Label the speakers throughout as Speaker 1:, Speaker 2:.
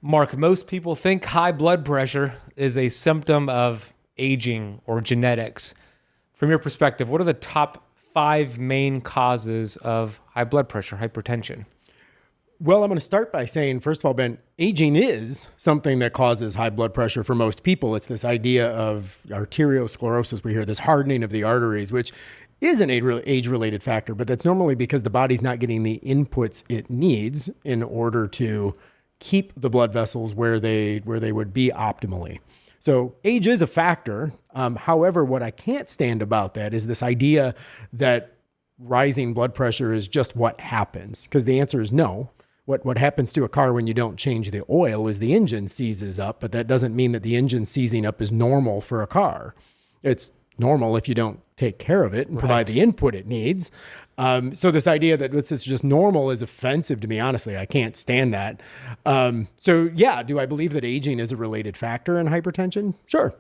Speaker 1: Mark, most people think high blood pressure is a symptom of aging or genetics. From your perspective, what are the top 5 main causes of high blood pressure, hypertension?
Speaker 2: Well, I'm going to start by saying, first of all, Ben, aging is something that causes high blood pressure for most people. It's this idea of arteriosclerosis. We hear this hardening of the arteries, which is an age-related factor, but that's normally because the body's not getting the inputs it needs in order to keep the blood vessels where they would be optimally. So age is a factor. However, what I can't stand about that is this idea that rising blood pressure is just what happens, because the answer is no. What happens to a car when you don't change the oil is the engine seizes up, but that doesn't mean that the engine seizing up is normal for a car. It's normal if you don't take care of it and provide the input it needs. So this idea that this is just normal is offensive to me. Honestly, I can't stand that. So yeah, do I believe that aging is a related factor in hypertension? Sure.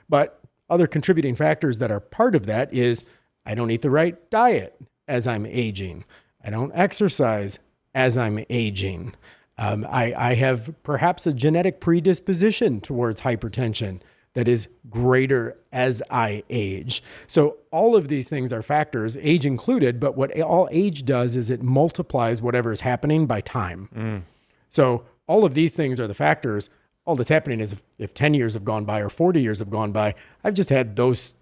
Speaker 2: But other contributing factors that are part of that is I don't eat the right diet as I'm aging. I don't exercise as I'm aging. I have perhaps a genetic predisposition towards hypertension that is greater as I age. So all of these things are factors, age included, but what all age does is it multiplies whatever is happening by time. So all of these things are the factors. All that's happening is if 10 years have gone by or 40 years have gone by, I've just had those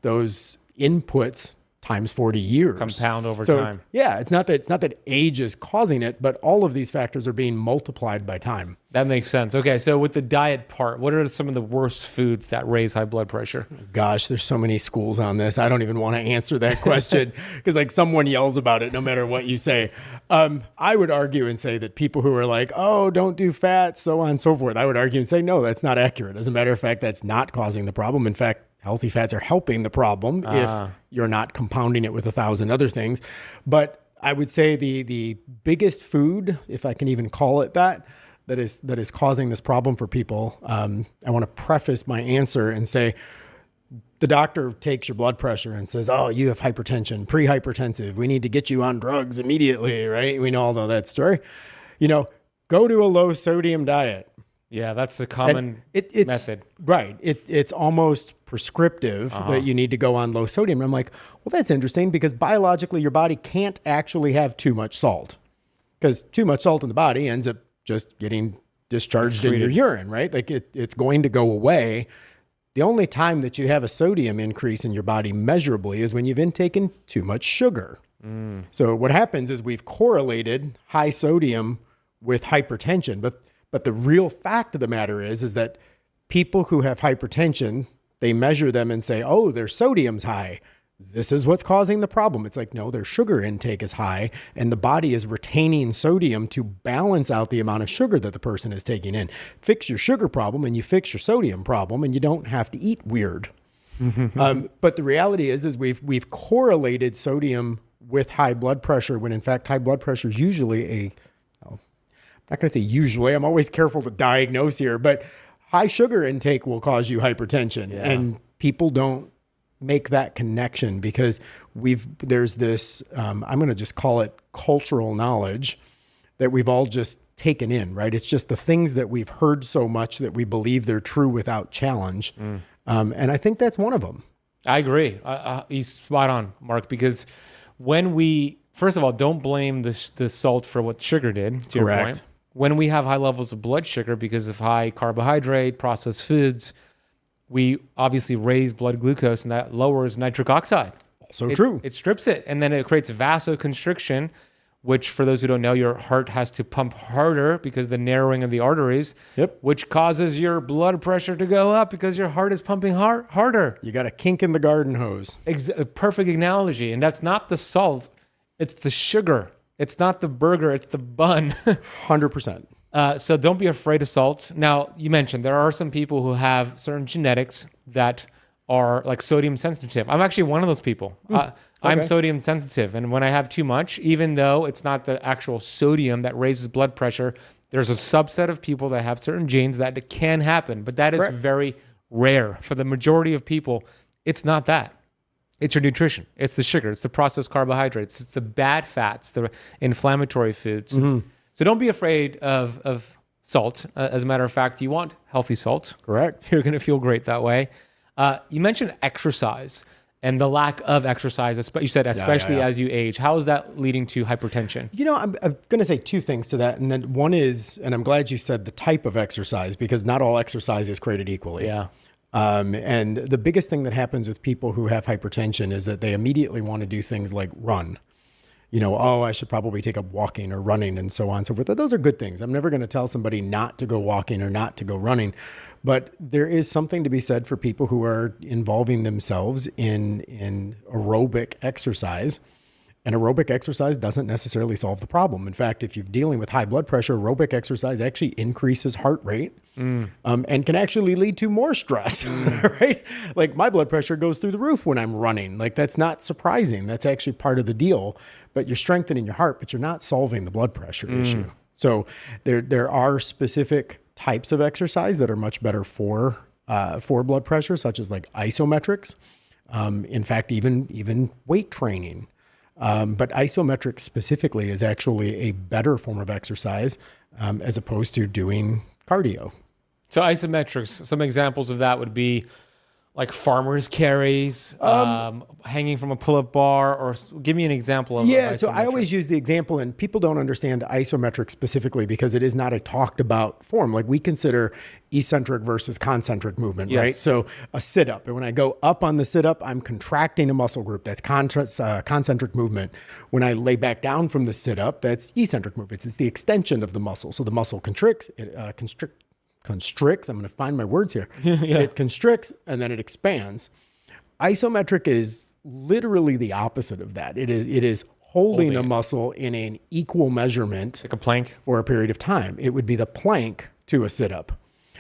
Speaker 2: inputs times 40 years.
Speaker 1: Compound over time.
Speaker 2: Yeah, it's not that age is causing it, but all of these factors are being multiplied by time.
Speaker 1: That makes sense. Okay, so with the diet part, what are some of the worst foods that raise high blood pressure?
Speaker 2: Gosh, there's so many schools on this. I don't even want to answer that question because like someone yells about it no matter what you say. I would argue and say that people who are like, oh, don't do fat, so on and so forth, I would argue and say, no, that's not accurate. As a matter of fact, that's not causing the problem. In fact, healthy fats are helping the problem if you're not compounding it with 1,000 other things. But I would say the biggest food, if I can even call it that is causing this problem for people. I want to preface my answer and say, the doctor takes your blood pressure and says, oh, you have hypertension, pre-hypertensive. We need to get you on drugs immediately, right? We all know that story. Go to a low sodium diet.
Speaker 1: Yeah, that's the common method.
Speaker 2: Right. It's almost prescriptive that you need to go on low sodium. And I'm like, well, that's interesting because biologically your body can't actually have too much salt because too much salt in the body ends up just getting discharged in your urine, right? Like it's going to go away. The only time that you have a sodium increase in your body measurably is when you've intaken too much sugar. So what happens is we've correlated high sodium with hypertension, but the real fact of the matter is that people who have hypertension, they measure them and say, oh, their sodium's high. This is what's causing the problem. It's like, no, their sugar intake is high and the body is retaining sodium to balance out the amount of sugar that the person is taking in. Fix your sugar problem and you fix your sodium problem and you don't have to eat weird. But the reality is we've correlated sodium with high blood pressure when in fact high blood pressure is usually I'm not going to say usually, I'm always careful to diagnose here, but high sugar intake will cause you hypertension. Yeah. And people don't make that connection because there's this, I'm going to just call it cultural knowledge that we've all just taken in, right? It's just the things that we've heard so much that we believe they're true without challenge. And I think that's one of them.
Speaker 1: I agree. He's spot on, Mark, because first of all, don't blame the salt for what sugar did, to your point. When we have high levels of blood sugar because of high carbohydrate, processed foods, we obviously raise blood glucose and that lowers nitric oxide.
Speaker 2: Also true.
Speaker 1: It strips it and then it creates vasoconstriction, which for those who don't know, your heart has to pump harder because of the narrowing of the arteries, which causes your blood pressure to go up because your heart is pumping harder.
Speaker 2: You got a kink in the garden hose.
Speaker 1: Perfect analogy. And that's not the salt, it's the sugar. It's not the burger, it's the bun.
Speaker 2: 100%.
Speaker 1: So don't be afraid of salt. Now, you mentioned there are some people who have certain genetics that are like sodium sensitive. I'm actually one of those people. I'm sodium sensitive. And when I have too much, even though it's not the actual sodium that raises blood pressure, there's a subset of people that have certain genes that it can happen. But that is very rare. For the majority of people, it's not that. It's your nutrition. It's the sugar. It's the processed carbohydrates. It's the bad fats, the inflammatory foods. So don't be afraid of salt. As a matter of fact, you want healthy salt.
Speaker 2: Correct.
Speaker 1: You're going to feel great that way. You mentioned exercise and the lack of exercise. You said especially as you age. How is that leading to hypertension?
Speaker 2: I'm going to say two things to that. And then one is, and I'm glad you said the type of exercise, because not all exercise is created equally.
Speaker 1: Yeah.
Speaker 2: And the biggest thing that happens with people who have hypertension is that they immediately want to do things like run. I should probably take up walking or running and so on and so forth. Those are good things. I'm never going to tell somebody not to go walking or not to go running. But there is something to be said for people who are involving themselves in aerobic exercise. And aerobic exercise doesn't necessarily solve the problem. In fact, if you're dealing with high blood pressure, aerobic exercise actually increases heart rate and can actually lead to more stress, right? Like my blood pressure goes through the roof when I'm running. Like that's not surprising. That's actually part of the deal. But you're strengthening your heart, but you're not solving the blood pressure issue. So there are specific types of exercise that are much better for blood pressure, such as like isometrics. In fact, even weight training. But isometric specifically is actually a better form of exercise as opposed to doing cardio.
Speaker 1: So isometrics, some examples of that would be like farmer's carries, hanging from a pull-up bar, or give me an example of
Speaker 2: Yeah, so I always use the example, and people don't understand isometric specifically because it is not a talked about form. Like we consider eccentric versus concentric movement, right? So a sit-up, and when I go up on the sit-up, I'm contracting a muscle group. That's concentric movement. When I lay back down from the sit-up, that's eccentric movement. It's the extension of the muscle. So the muscle constricts, constricts. I'm going to find my words here. It constricts and then it expands. Isometric is literally the opposite of that. It is holding a muscle in an equal measurement,
Speaker 1: like a plank,
Speaker 2: for a period of time. It would be the plank to a sit-up.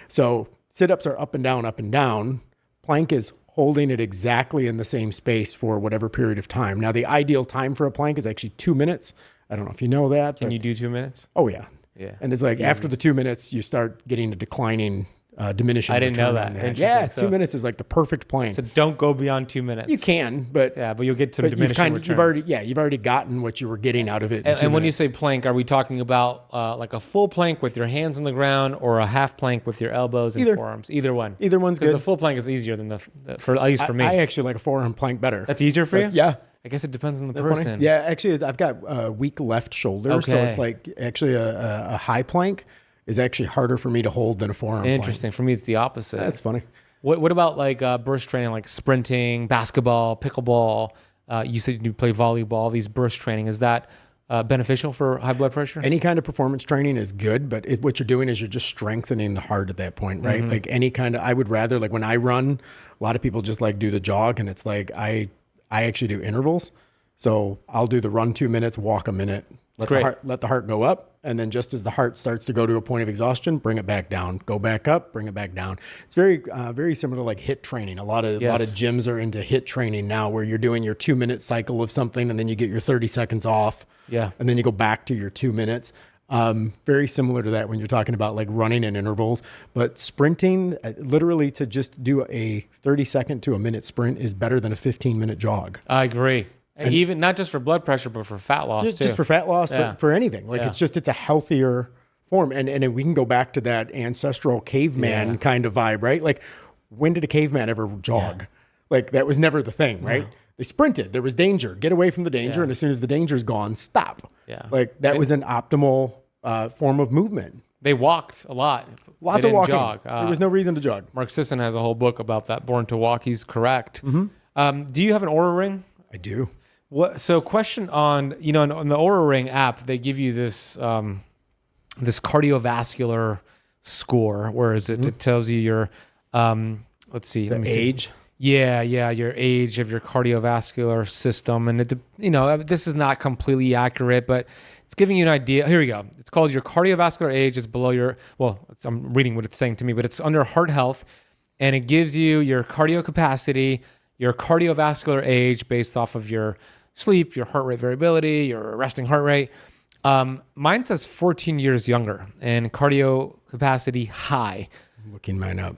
Speaker 2: So sit-ups are up and down, up and down. Plank is holding it exactly in the same space for whatever period of time. Now, the ideal time for a plank is actually 2 minutes. I don't know if you know that.
Speaker 1: Can you do 2 minutes?
Speaker 2: Oh, yeah.
Speaker 1: Yeah.
Speaker 2: And it's like after the 2 minutes, you start getting a declining, diminishing.
Speaker 1: I didn't know
Speaker 2: return
Speaker 1: that.
Speaker 2: on Yeah, 2 minutes is like the perfect plank.
Speaker 1: So don't go beyond 2 minutes.
Speaker 2: You can, but
Speaker 1: you'll get some diminishing returns.
Speaker 2: You've already gotten what you were getting out of it.
Speaker 1: And when you say plank, are we talking about like a full plank with your hands on the ground, or a half plank with your elbows and forearms? Either one.
Speaker 2: Either one's good.
Speaker 1: Because the full plank is easier than at least for me.
Speaker 2: I actually like a forearm plank better.
Speaker 1: That's easier for you?
Speaker 2: Yeah.
Speaker 1: I guess it depends on the person.
Speaker 2: Funny? Yeah, actually, I've got a weak left shoulder, so it's like actually a high plank is actually harder for me to hold than a forearm
Speaker 1: Interesting.
Speaker 2: plank.
Speaker 1: For me, it's the opposite.
Speaker 2: That's funny.
Speaker 1: What about like burst training, like sprinting, basketball, pickleball? You said you play volleyball. These burst training, is that beneficial for high blood pressure?
Speaker 2: Any kind of performance training is good, but what you're doing is you're just strengthening the heart at that point, right? Like any kind of, I would rather, like when I run, a lot of people just like do the jog, and it's like I actually do intervals. So I'll do the run 2 minutes, walk a minute, let the heart go up. And then just as the heart starts to go to a point of exhaustion, bring it back down, go back up, bring it back down. It's very similar to like HIIT training. A lot of gyms are into HIIT training now, where you're doing your 2 minute cycle of something, and then you get your 30 seconds off. Yeah. And then you go back to your 2 minutes. Very similar to that when you're talking about like running in intervals, but sprinting, literally to just do a 30-second to a minute sprint is better than a 15-minute jog.
Speaker 1: I agree. And even not just for blood pressure, but for fat loss too.
Speaker 2: Just for fat loss, for anything. Like it's a healthier form. And we can go back to that ancestral caveman kind of vibe, right? Like when did a caveman ever jog? Like that was never the thing, right? They sprinted. There was danger. Get away from the danger. And as soon as the danger's gone, stop. Yeah. Like that was an optimal form of movement.
Speaker 1: They walked a lot.
Speaker 2: Lots of walking. There was no reason to jog.
Speaker 1: Mark Sisson has a whole book about that. Born to Walk. He's correct. Mm-hmm. Do you have an Oura Ring?
Speaker 2: I do.
Speaker 1: So question on the Oura Ring app, they give you this this cardiovascular score. Where is it? It tells you your let's see.
Speaker 2: The age.
Speaker 1: Yeah, your age of your cardiovascular system. And this is not completely accurate, but it's giving you an idea. Here we go. It's called your cardiovascular age is below your, I'm reading what it's saying to me, but it's under heart health, and it gives you your cardio capacity, your cardiovascular age based off of your sleep, your heart rate variability, your resting heart rate. Mine says 14 years younger and cardio capacity high.
Speaker 2: I'm looking mine up.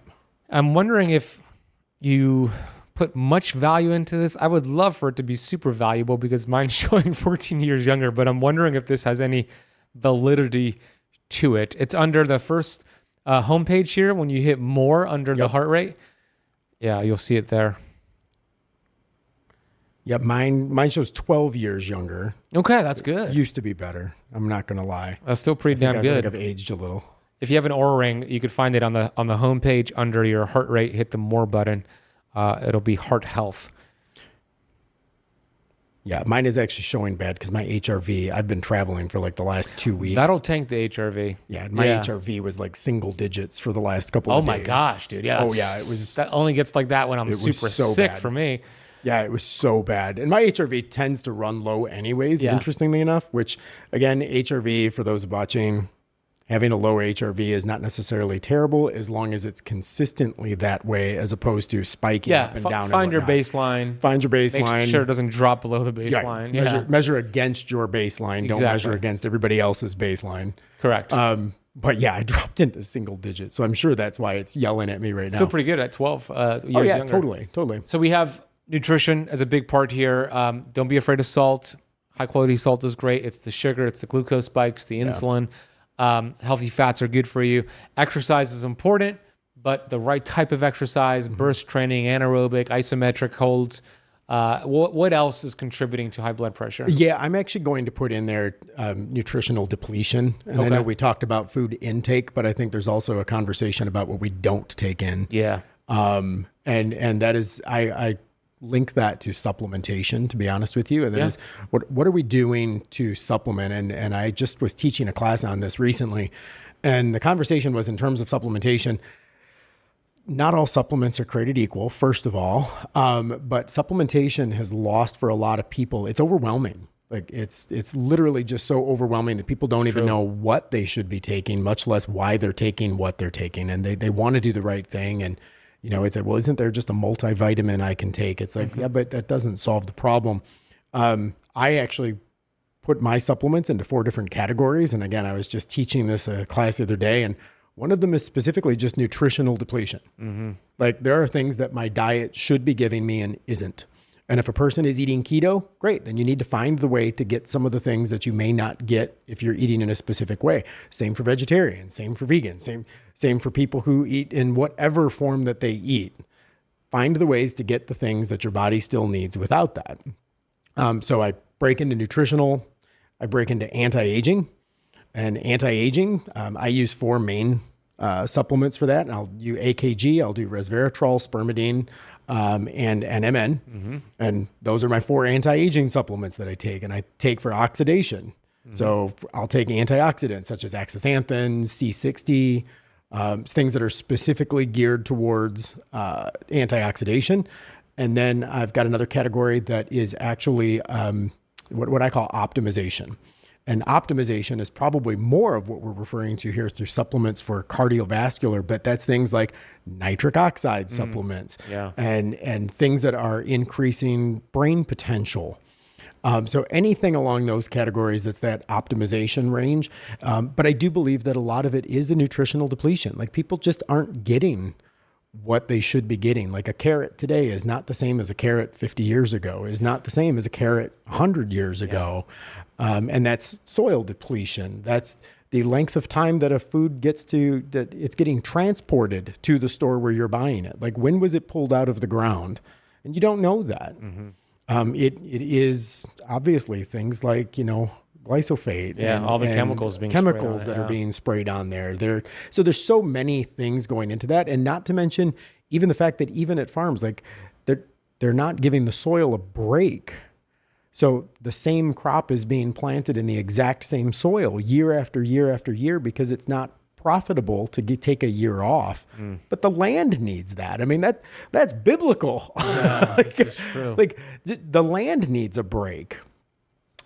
Speaker 1: I'm wondering if you put much value into this. I would love for it to be super valuable because mine's showing 14 years younger, but I'm wondering if this has any validity to it. It's under the first homepage here. When you hit more under the heart rate, yeah, you'll see it there.
Speaker 2: Yep, mine shows 12 years younger.
Speaker 1: Okay, that's good.
Speaker 2: Used to be better. I'm not gonna lie.
Speaker 1: That's still pretty damn good.
Speaker 2: I think I've aged a little.
Speaker 1: If you have an Oura Ring, you could find it on the homepage under your heart rate. Hit the more button. It'll be heart health.
Speaker 2: Yeah, mine is actually showing bad because my HRV, I've been traveling for like the last 2 weeks.
Speaker 1: That'll tank the HRV.
Speaker 2: Yeah, my HRV was like single digits for the last couple of days.
Speaker 1: Oh my gosh, dude. Yeah.
Speaker 2: Oh yeah, it was.
Speaker 1: That only gets like that when I'm super sick for me.
Speaker 2: Yeah, it was so bad. And my HRV tends to run low anyways, interestingly enough, which again, HRV, for those watching, having a low HRV is not necessarily terrible as long as it's consistently that way as opposed to spiking up and down.
Speaker 1: Find your baseline.
Speaker 2: Find your baseline.
Speaker 1: Make sure it doesn't drop below the baseline.
Speaker 2: Yeah. Measure against your baseline. Don't measure against everybody else's baseline.
Speaker 1: Correct.
Speaker 2: But yeah, I dropped into single digits. So I'm sure that's why it's yelling at me right now.
Speaker 1: Still pretty good at 12 years younger.
Speaker 2: Totally.
Speaker 1: So we have nutrition as a big part here. Don't be afraid of salt. High quality salt is great. It's the sugar, it's the glucose spikes, the insulin. Healthy fats are good for you. Exercise is important, but the right type of exercise, burst training, anaerobic, isometric holds. What else is contributing to high blood pressure?
Speaker 2: Yeah, I'm actually going to put in there nutritional depletion. And I know we talked about food intake, but I think there's also a conversation about what we don't take in.
Speaker 1: Yeah.
Speaker 2: And that is, I link that to supplementation, to be honest with you. And that is, what are we doing to supplement? And I just was teaching a class on this recently. And the conversation was in terms of supplementation. Not all supplements are created equal, first of all. But supplementation has lost for a lot of people. It's overwhelming. Like it's literally just so overwhelming that people don't even know what they should be taking, much less why they're taking what they're taking. And they want to do the right thing. And it's like, well, isn't there just a multivitamin I can take? It's like, yeah, but that doesn't solve the problem. I actually put my supplements into 4 different categories. And again, I was just teaching this class the other day, and one of them is specifically just nutritional depletion. Like there are things that my diet should be giving me and isn't. And if a person is eating keto, great. Then you need to find the way to get some of the things that you may not get if you're eating in a specific way. Same for vegetarians, same for vegans, same for people who eat in whatever form that they eat. Find the ways to get the things that your body still needs without that. So I break into nutritional, I break into anti-aging. And anti-aging, I use 4 main supplements for that. And I'll do AKG, I'll do resveratrol, spermidine, and NMN. And those are my 4 anti-aging supplements that I take. And I take for oxidation. So I'll take antioxidants such as astaxanthin, C60, things that are specifically geared towards antioxidation. And then I've got another category that is actually what I call optimization. And optimization is probably more of what we're referring to here through supplements for cardiovascular, but that's things like nitric oxide supplements and things that are increasing brain potential. So anything along those categories, that's that optimization range. But I do believe that a lot of it is a nutritional depletion. Like people just aren't getting what they should be getting. Like a carrot today is not the same as a carrot 50 years ago, is not the same as a carrot 100 years ago. And that's soil depletion. That's the length of time that a food that it's getting transported to the store where you're buying it. Like when was it pulled out of the ground? And you don't know that. It is obviously things like, glyphosate.
Speaker 1: Yeah, all the chemicals
Speaker 2: that are being sprayed on there. So there's so many things going into that. And not to mention even the fact that even at farms, like they're not giving the soil a break. So the same crop is being planted in the exact same soil year after year after year because it's not profitable to take a year off. But the land needs that. I mean, that's biblical.
Speaker 1: Yeah, this is true.
Speaker 2: Like the land needs a break.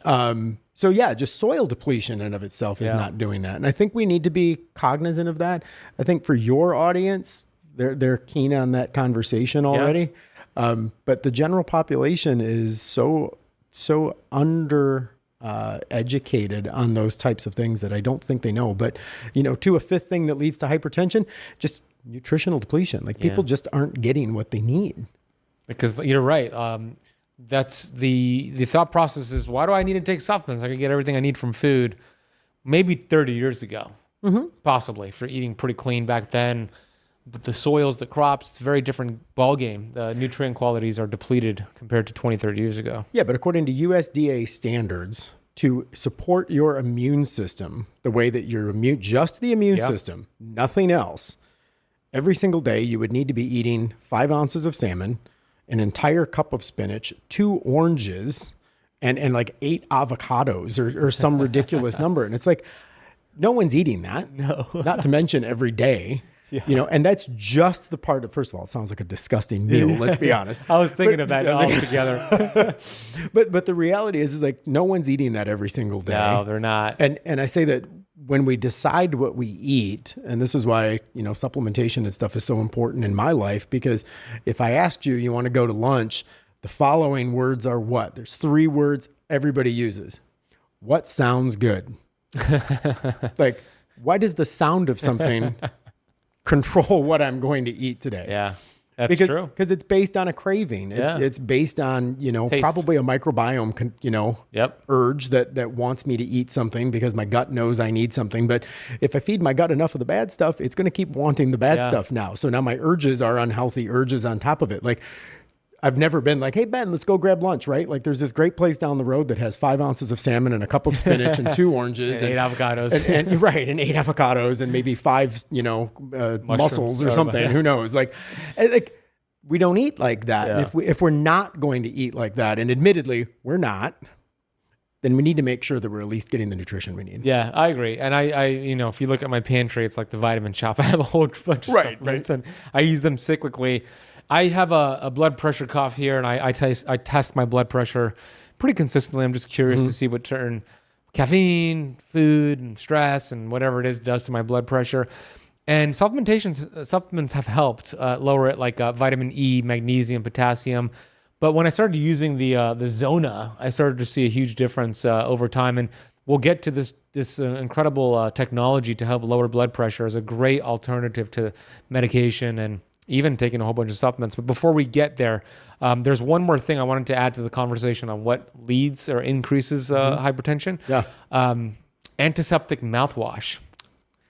Speaker 2: So yeah, just soil depletion in and of itself is not doing that. And I think we need to be cognizant of that. I think for your audience, they're keen on that conversation already. But the general population is so under educated on those types of things that I don't think they know. But, to a 5th thing that leads to hypertension, just nutritional depletion. Like people just aren't getting what they need.
Speaker 1: Because you're right. That's the thought process is, why do I need to take supplements? I can get everything I need from food. Maybe 30 years ago. possibly, if you're eating pretty clean back then. But the soils, the crops, it's a very different ball game. The nutrient qualities are depleted compared to 20, 30 years ago.
Speaker 2: Yeah, but according to USDA standards, to support your immune system, the way that you're immune, just the immune system, nothing else, every single day you would need to be eating 5 ounces of salmon, an entire cup of spinach, 2 oranges, and like 8 avocados or some ridiculous number. And it's like, no one's eating that.
Speaker 1: No.
Speaker 2: Not to mention every day. Yeah. You know, and that's just the part that, first of all, it sounds like a disgusting meal, let's be honest.
Speaker 1: I was thinking of that all together.
Speaker 2: But the reality is like no one's eating that every single day.
Speaker 1: No, they're not.
Speaker 2: And I say that when we decide what we eat, and this is why, you know, supplementation and stuff is so important in my life, because if I asked you, you want to go to lunch, the following words are what? There's 3 words everybody uses. What sounds good? Like, why does the sound of something control what I'm going to eat today?
Speaker 1: Yeah, that's true.
Speaker 2: Because it's based on a craving. It's based on, you know,
Speaker 1: Taste.
Speaker 2: probably a microbiome, you know, urge that wants me to eat something because my gut knows I need something. But if I feed my gut enough of the bad stuff, it's going to keep wanting the bad stuff now. So now my urges are unhealthy urges on top of it. Like, I've never been like, hey, Ben, let's go grab lunch, right? Like, there's this great place down the road that has 5 ounces of salmon and a cup of spinach and 2 oranges.
Speaker 1: and 8 avocados.
Speaker 2: And 8 avocados and maybe 5, you know, mussels or something. Who knows? Like, we don't eat like that.
Speaker 1: Yeah.
Speaker 2: And if we're not going to eat like that, and admittedly, we're not, then we need to make sure that we're at least getting the nutrition we need.
Speaker 1: Yeah, I agree. And I you know, if you look at my pantry, it's like the vitamin shop. I have a whole bunch of supplements, and I use them cyclically. I have a blood pressure cuff here, and I test my blood pressure pretty consistently. I'm just curious to see what certain caffeine, food, and stress, and whatever it is does to my blood pressure. And supplements have helped lower it, like vitamin E, magnesium, potassium. But when I started using the Zona, I started to see a huge difference over time. And we'll get to this incredible technology to help lower blood pressure as a great alternative to medication and even taking a whole bunch of supplements. But before we get there, there's one more thing I wanted to add to the conversation on what leads or increases hypertension.
Speaker 2: Yeah.
Speaker 1: Antiseptic mouthwash.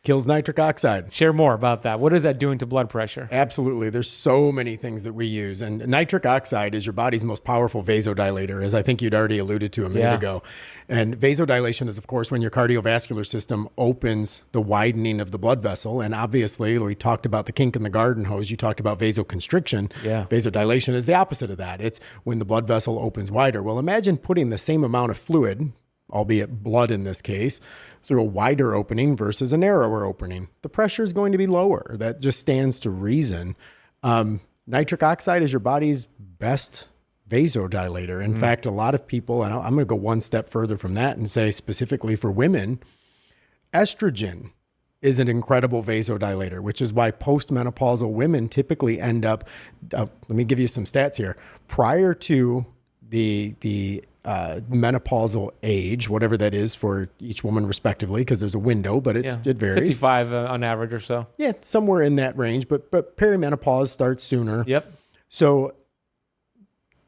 Speaker 2: Kills nitric oxide.
Speaker 1: Share more about that. What is that doing to blood pressure?
Speaker 2: Absolutely. There's so many things that we use. And nitric oxide is your body's most powerful vasodilator, as I think you'd already alluded to a minute ago. And vasodilation is, of course, when your cardiovascular system opens the widening of the blood vessel. And obviously, we talked about the kink in the garden hose. You talked about vasoconstriction.
Speaker 1: Yeah.
Speaker 2: Vasodilation is the opposite of that. It's when the blood vessel opens wider. Well, imagine putting the same amount of fluid, albeit blood in this case, through a wider opening versus a narrower opening. The pressure is going to be lower. That just stands to reason. Nitric oxide is your body's best vasodilator. In fact, a lot of people, and I'm going to go one step further from that and say specifically for women, estrogen is an incredible vasodilator, which is why postmenopausal women typically end up, let me give you some stats here. Prior to the menopausal age, whatever that is for each woman respectively, because there's a window, but it varies.
Speaker 1: 55 on average or so.
Speaker 2: Yeah, somewhere in that range, but perimenopause starts sooner.
Speaker 1: Yep.
Speaker 2: So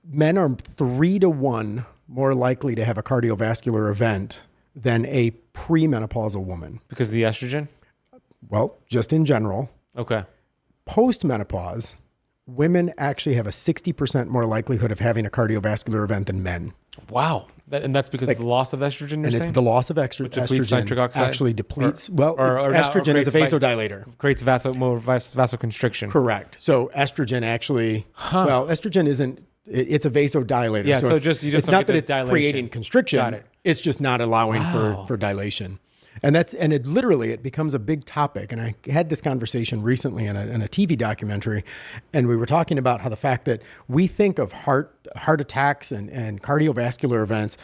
Speaker 2: men are 3 to 1 more likely to have a cardiovascular event than a premenopausal woman.
Speaker 1: Because of the estrogen?
Speaker 2: Well, just in general.
Speaker 1: Okay.
Speaker 2: Post-menopause, women actually have a 60% more likelihood of having a cardiovascular event than men.
Speaker 1: Wow. And that's because of the loss of estrogen, you're saying?
Speaker 2: It's the loss of estrogen
Speaker 1: nitric oxide?
Speaker 2: actually depletes. Estrogen is a vasodilator.
Speaker 1: Creates more vasoconstriction.
Speaker 2: Correct. So estrogen actually, estrogen isn't, it's a vasodilator.
Speaker 1: Yeah, so it's not that it's
Speaker 2: creating constriction.
Speaker 1: Got it.
Speaker 2: It's just not allowing for dilation. And it becomes a big topic. And I had this conversation recently in a TV documentary, and we were talking about how the fact that we think of heart attacks and cardiovascular events.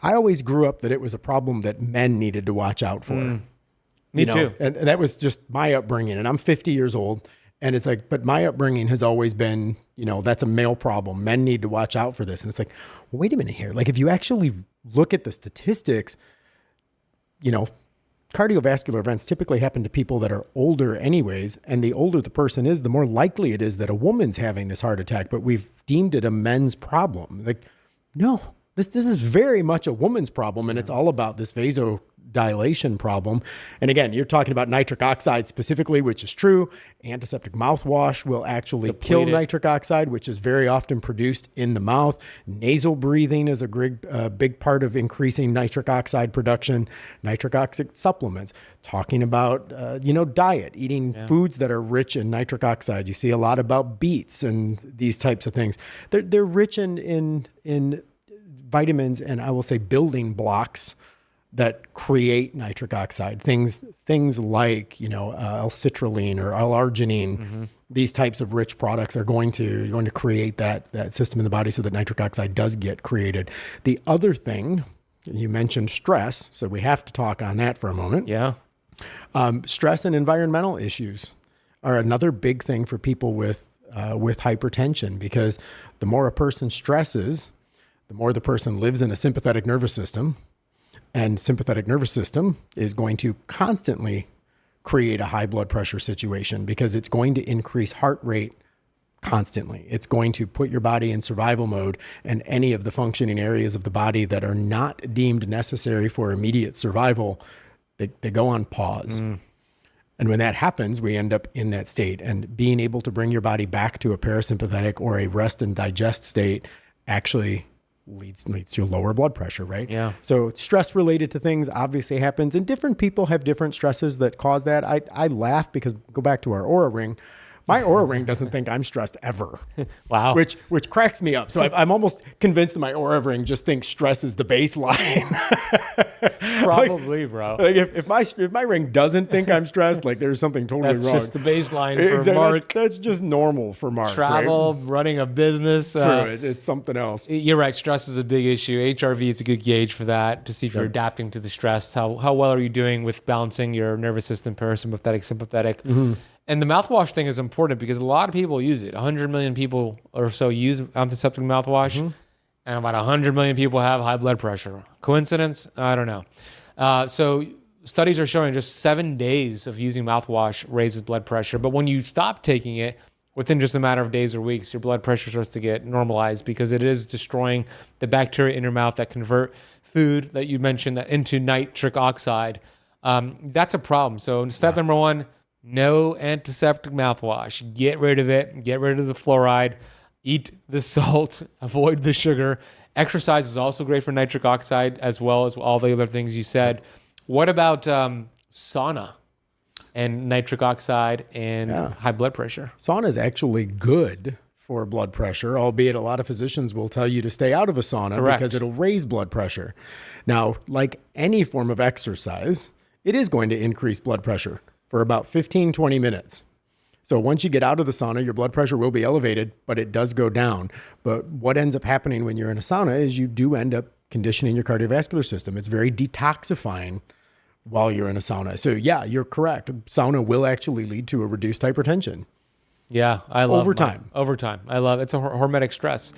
Speaker 2: I always grew up that it was a problem that men needed to watch out for.
Speaker 1: Me too.
Speaker 2: And that was just my upbringing. And I'm 50 years old. And it's like, but my upbringing has always been, that's a male problem. Men need to watch out for this. And it's like, well, wait a minute here. Like, if you actually look at the statistics, cardiovascular events typically happen to people that are older anyways. And the older the person is, the more likely it is that a woman's having this heart attack. But we've deemed it a men's problem. Like, no, this is very much a woman's problem. And it's all about this dilation problem. And again, you're talking about nitric oxide specifically, which is true. Antiseptic mouthwash will actually kill nitric oxide, which is very often produced in the mouth. Nasal breathing is a big part of increasing nitric oxide production. Nitric oxide supplements, talking about, diet, eating foods that are rich in nitric oxide. You see a lot about beets and these types of things. They're rich in vitamins and I will say building blocks that create nitric oxide, things like, L-citrulline or L-arginine. These types of rich products are going to create that system in the body so that nitric oxide does get created. The other thing, you mentioned stress, so we have to talk on that for a moment.
Speaker 1: Yeah.
Speaker 2: Stress and environmental issues are another big thing for people with hypertension, because the more a person stresses, the more the person lives in a sympathetic nervous system. And sympathetic nervous system is going to constantly create a high blood pressure situation because it's going to increase heart rate constantly. It's going to put your body in survival mode, and any of the functioning areas of the body that are not deemed necessary for immediate survival, they go on pause. And when that happens, we end up in that state, and being able to bring your body back to a parasympathetic or a rest and digest state actually leads to lower blood pressure, right?
Speaker 1: Yeah.
Speaker 2: So stress related to things obviously happens, and different people have different stresses that cause that. I laugh because, go back to our Oura Ring. My Oura Ring doesn't think I'm stressed ever.
Speaker 1: Wow.
Speaker 2: Which cracks me up. So I'm almost convinced that my Oura Ring just thinks stress is the baseline.
Speaker 1: Probably, bro.
Speaker 2: Like if my ring doesn't think I'm stressed, like there's something totally wrong.
Speaker 1: That's just the baseline for Mark.
Speaker 2: That's just normal for Mark.
Speaker 1: Travel,
Speaker 2: right?
Speaker 1: running a business.
Speaker 2: True, it's something else.
Speaker 1: You're right. Stress is a big issue. HRV is a good gauge for that, to see if you're adapting to the stress. How well are you doing with balancing your nervous system, parasympathetic, sympathetic? And the mouthwash thing is important because a lot of people use it. 100 million people or so use antiseptic mouthwash, and about 100 million people have high blood pressure. Coincidence? I don't know. So studies are showing just 7 days of using mouthwash raises blood pressure. But when you stop taking it, within just a matter of days or weeks, your blood pressure starts to get normalized because it is destroying the bacteria in your mouth that convert food that you mentioned into nitric oxide. That's a problem. So step number one, no antiseptic mouthwash. Get rid of it. Get rid of the fluoride. Eat the salt. Avoid the sugar. Exercise is also great for nitric oxide, as well as all the other things you said. What about sauna and nitric oxide and high blood pressure?
Speaker 2: Sauna is actually good for blood pressure, albeit a lot of physicians will tell you to stay out of a sauna because it'll raise blood pressure. Now, like any form of exercise, it is going to increase blood pressure for about 15, 20 minutes. So once you get out of the sauna, your blood pressure will be elevated, but it does go down. But what ends up happening when you're in a sauna is you do end up conditioning your cardiovascular system. It's very detoxifying while you're in a sauna. So yeah, you're correct. Sauna will actually lead to a reduced hypertension.
Speaker 1: Yeah, I love
Speaker 2: over time.
Speaker 1: I love it. It's a hormetic stress.